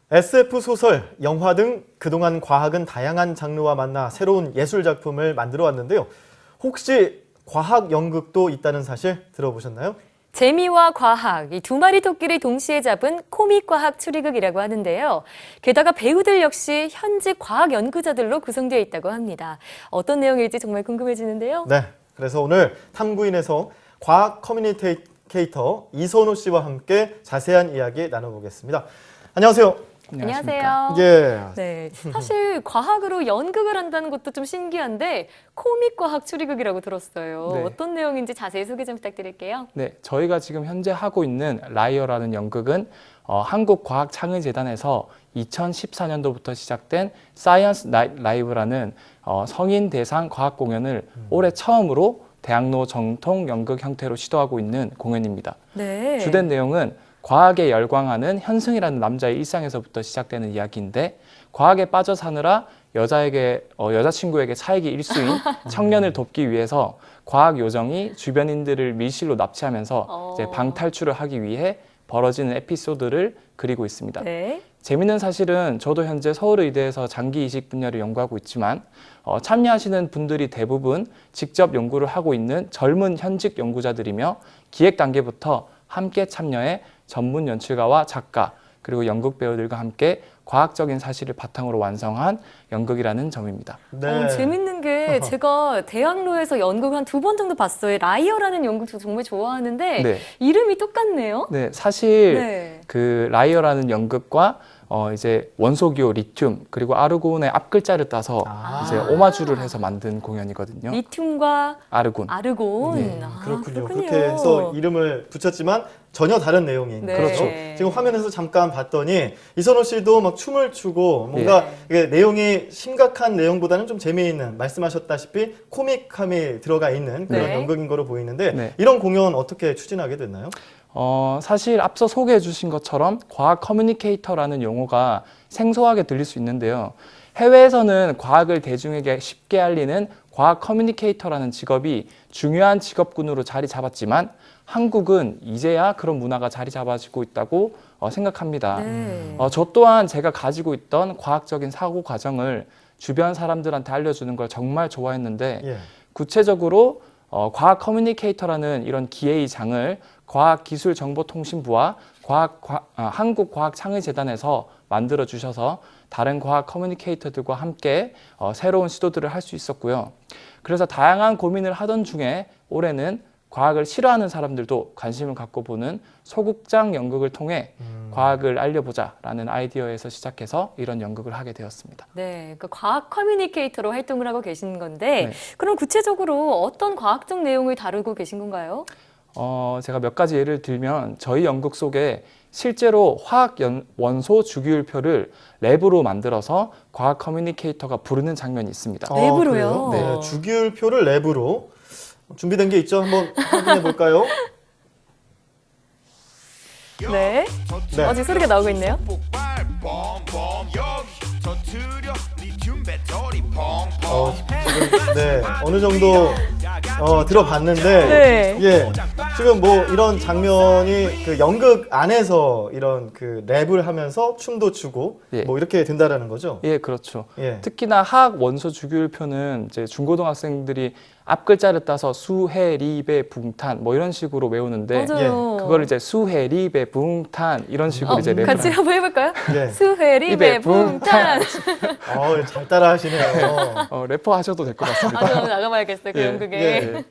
SF 소설, 영화 등 그동안 과학은 다양한 장르와 만나 새로운 예술 작품을 만들어 왔는데요. 혹시 과학 연극도 있다는 사실 들어보셨나요? 재미와 과학, 이 두 마리 토끼를 동시에 잡은 코믹 과학 추리극이라고 하는데요. 게다가 배우들 역시 현직 과학 연구자들로 구성되어 있다고 합니다. 어떤 내용일지 정말 궁금해지는데요. 네, 그래서 오늘 탐구인에서 과학 커뮤니케이터 이선호 씨와 함께 자세한 이야기 나눠보겠습니다. 안녕하세요. 안녕하세요. 예. 네, 사실 과학으로 연극을 한다는 것도 좀 신기한데 코믹 과학 추리극이라고 들었어요. 네. 어떤 내용인지 자세히 소개 좀 부탁드릴게요. 네, 저희가 지금 현재 하고 있는 라이어라는 연극은 한국과학창의재단에서 2014년도부터 시작된 사이언스 나이트 라이브라는 성인 대상 과학 공연을 올해 처음으로 대학로 정통 연극 형태로 시도하고 있는 공연입니다. 네. 주된 내용은 과학에 열광하는 현승이라는 남자의 일상에서부터 시작되는 이야기인데 과학에 빠져 사느라 여자친구에게 차이기 일수인 청년을 돕기 위해서 과학 요정이 주변인들을 밀실로 납치하면서 이제 방탈출을 하기 위해 벌어지는 에피소드를 그리고 있습니다. 네. 재밌는 사실은 저도 현재 서울의대에서 장기 이식 분야를 연구하고 있지만 참여하시는 분들이 대부분 직접 연구를 하고 있는 젊은 현직 연구자들이며 기획 단계부터 함께 참여해 전문 연출가와 작가 그리고 연극 배우들과 함께 과학적인 사실을 바탕으로 완성한 연극이라는 점입니다. 네. 재밌는 게 제가 대학로에서 연극 한 2번 정도 봤어요. 라이어라는 연극도 정말 좋아하는데 네. 이름이 똑같네요. 네, 사실 네. 그 라이어라는 연극과 이제 원소기호 리튬 그리고 아르곤의 앞글자를 따서 이제 오마주를 해서 만든 공연이거든요. 리튬과 아르곤. 아르곤. 네. 그렇군요. 그렇게 해서 이름을 붙였지만 전혀 다른 내용인 네. 거죠. 그렇죠. 지금 화면에서 잠깐 봤더니 이선호 씨도 막 춤을 추고 뭔가 이게 내용이 심각한 내용보다는 좀 재미있는 말씀하셨다시피 코믹함이 들어가 있는 그런 네. 연극인 거로 보이는데 네. 이런 공연 어떻게 추진하게 됐나요? 사실 앞서 소개해 주신 것처럼 과학 커뮤니케이터라는 용어가 생소하게 들릴 수 있는데요. 해외에서는 과학을 대중에게 쉽게 알리는 과학 커뮤니케이터라는 직업이 중요한 직업군으로 자리 잡았지만 한국은 이제야 그런 문화가 자리 잡아지고 있다고 생각합니다. 네. 저 또한 제가 가지고 있던 과학적인 사고 과정을 주변 사람들한테 알려주는 걸 정말 좋아했는데 예. 구체적으로 과학 커뮤니케이터라는 이런 기회의 장을 과학기술정보통신부와 한국과학창의재단에서 만들어 주셔서 다른 과학 커뮤니케이터들과 함께 새로운 시도들을 할 수 있었고요. 그래서 다양한 고민을 하던 중에 올해는 과학을 싫어하는 사람들도 관심을 갖고 보는 소극장 연극을 통해 과학을 알려보자라는 아이디어에서 시작해서 이런 연극을 하게 되었습니다. 네, 그 과학 커뮤니케이터로 활동을 하고 계신 건데 네. 그럼 구체적으로 어떤 과학적 내용을 다루고 계신 건가요? 제가 몇 가지 예를 들면 저희 연극 속에 실제로 원소 주기율표를 랩으로 만들어서 과학 커뮤니케이터가 부르는 장면이 있습니다. 랩으로요? 그래요? 네. 주기율표를 랩으로 준비된 게 있죠? 한번 확인해 볼까요? 네. 네. 아직 소리가 나오고 있네요. 지금 네 어느 정도 들어봤는데 네. 예 지금 뭐 이런 장면이 그 연극 안에서 이런 그 랩을 하면서 춤도 추고 예. 뭐 이렇게 된다라는 거죠. 예, 그렇죠. 예. 특히나 화학 원소 주기율표는 이제 중고등학생들이 앞글자를 따서 수해, 리배, 붕탄 뭐 이런 식으로 외우는데 맞아요. 그걸 이제 수해, 리배, 붕탄 이런 식으로 이제 랩을 같이 한번 해볼까요? 예. 수회리 입에 배붕탄. 잘 따라하시네요. 래퍼 하셔도 될 것 같습니다. 아, 저 나가봐야겠어요. 그 예. 연극에. 예.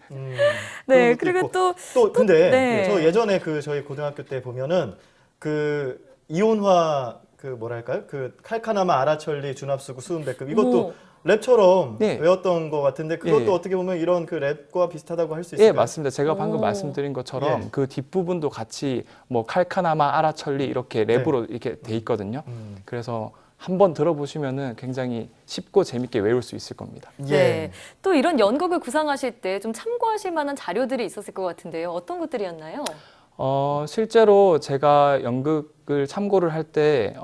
네, 그런 것도 그리고 있고. 또 근데 네. 저 예전에 그 저희 고등학교 때 보면은 그 이온화 그 뭐랄까요? 그 칼카나마 아라천리 준합수구 수은배급 이것도 랩처럼 네. 외웠던 것 같은데 그것도 예. 어떻게 보면 이런 그 랩과 비슷하다고 할 수 있을까요? 예, 맞습니다. 제가 방금 오. 말씀드린 것처럼 예. 그 뒷부분도 같이 뭐 칼카나마, 아라천리 이렇게 랩으로 이렇게 돼 있거든요. 그래서 한번 들어보시면은 굉장히 쉽고 재밌게 외울 수 있을 겁니다. 예. 네. 또 이런 연극을 구상하실 때 좀 참고하실 만한 자료들이 있었을 것 같은데요. 어떤 것들이었나요? 실제로 제가 연극을 참고를 할 때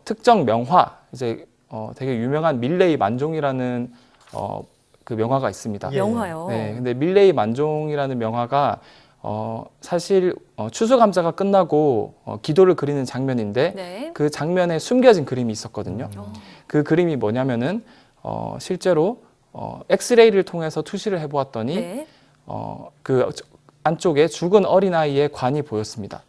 특정 명화 이제 되게 유명한 밀레이 만종이라는 그 명화가 있습니다. 예. 영화요. 네, 근데 밀레이 만종이라는 명화가 사실 추수감사가 끝나고 기도를 그리는 장면인데 네. 그 장면에 숨겨진 그림이 있었거든요. 그 그림이 뭐냐면은 실제로 엑스레이를 통해서 투시를 해보았더니 네. 그 안쪽에 죽은 어린아이의 관이 보였습니다.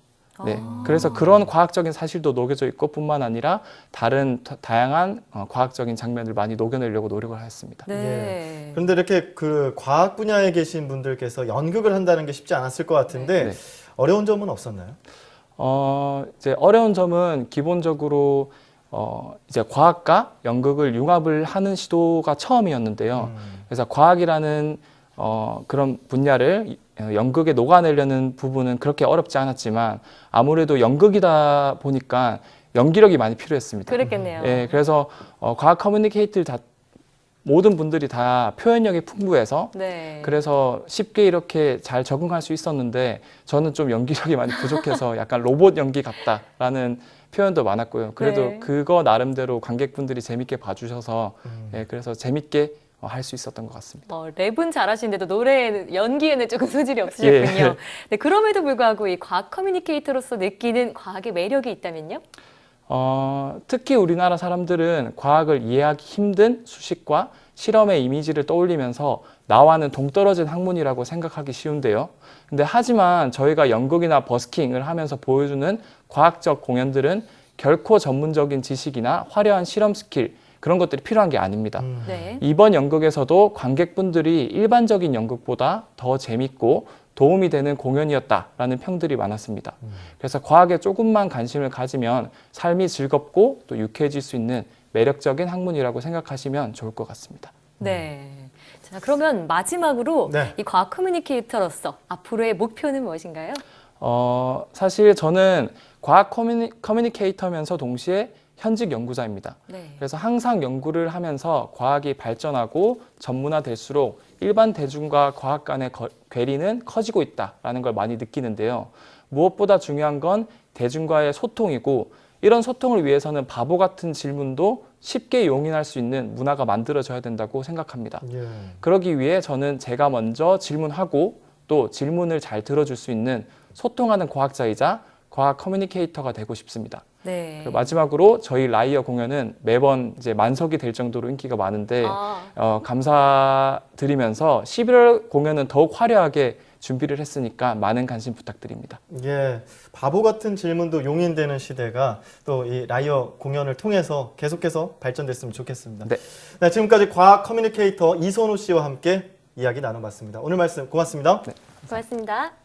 네, 아. 그래서 그런 과학적인 사실도 녹여져 있고 뿐만 아니라 다른 다양한 과학적인 장면을 많이 녹여내려고 노력을 하였습니다. 네. 그런데 이렇게 그 과학 분야에 계신 분들께서 연극을 한다는 게 쉽지 않았을 것 같은데 네. 어려운 점은 없었나요? 이제 어려운 점은 기본적으로 이제 과학과 연극을 융합을 하는 시도가 처음이었는데요. 그래서 과학이라는 그런 분야를 연극에 녹아내려는 부분은 그렇게 어렵지 않았지만 아무래도 연극이다 보니까 연기력이 많이 필요했습니다. 그랬겠네요. 예, 그래서 과학 커뮤니케이터 모든 분들이 다 표현력이 풍부해서 네. 그래서 쉽게 이렇게 잘 적응할 수 있었는데 저는 좀 연기력이 많이 부족해서 약간 로봇 연기 같다라는 표현도 많았고요. 그래도 네. 그거 나름대로 관객분들이 재밌게 봐주셔서 예, 그래서 재밌게 할 수 있었던 것 같습니다. 랩은 잘하시는데도 노래 연기에는 조금 소질이 없으셨군요. 예. 네, 그럼에도 불구하고 이 과학 커뮤니케이터로서 느끼는 과학의 매력이 있다면요? 특히 우리나라 사람들은 과학을 이해하기 힘든 수식과 실험의 이미지를 떠올리면서 나와는 동떨어진 학문이라고 생각하기 쉬운데요. 근데 하지만 저희가 연극이나 버스킹을 하면서 보여주는 과학적 공연들은 결코 전문적인 지식이나 화려한 실험 스킬 그런 것들이 필요한 게 아닙니다. 네. 이번 연극에서도 관객분들이 일반적인 연극보다 더 재밌고 도움이 되는 공연이었다라는 평들이 많았습니다. 그래서 과학에 조금만 관심을 가지면 삶이 즐겁고 또 유쾌해질 수 있는 매력적인 학문이라고 생각하시면 좋을 것 같습니다. 네. 자, 그러면 마지막으로 네. 이 과학 커뮤니케이터로서 앞으로의 목표는 무엇인가요? 사실 저는 과학 커뮤니케이터면서 동시에 현직 연구자입니다. 네. 그래서 항상 연구를 하면서 과학이 발전하고 전문화될수록 일반 대중과 과학 간의 괴리는 커지고 있다라는 걸 많이 느끼는데요. 무엇보다 중요한 건 대중과의 소통이고 이런 소통을 위해서는 바보 같은 질문도 쉽게 용인할 수 있는 문화가 만들어져야 된다고 생각합니다. 예. 그러기 위해 저는 제가 먼저 질문하고 또 질문을 잘 들어줄 수 있는 소통하는 과학자이자 과학 커뮤니케이터가 되고 싶습니다. 네. 그리고 마지막으로 저희 라이어 공연은 매번 이제 만석이 될 정도로 인기가 많은데 감사드리면서 11월 공연은 더욱 화려하게 준비를 했으니까 많은 관심 부탁드립니다. 예, 바보 같은 질문도 용인되는 시대가 또 이 라이어 공연을 통해서 계속해서 발전됐으면 좋겠습니다. 네. 네, 지금까지 과학 커뮤니케이터 이선호 씨와 함께 이야기 나눠봤습니다. 오늘 말씀 고맙습니다. 네. 고맙습니다.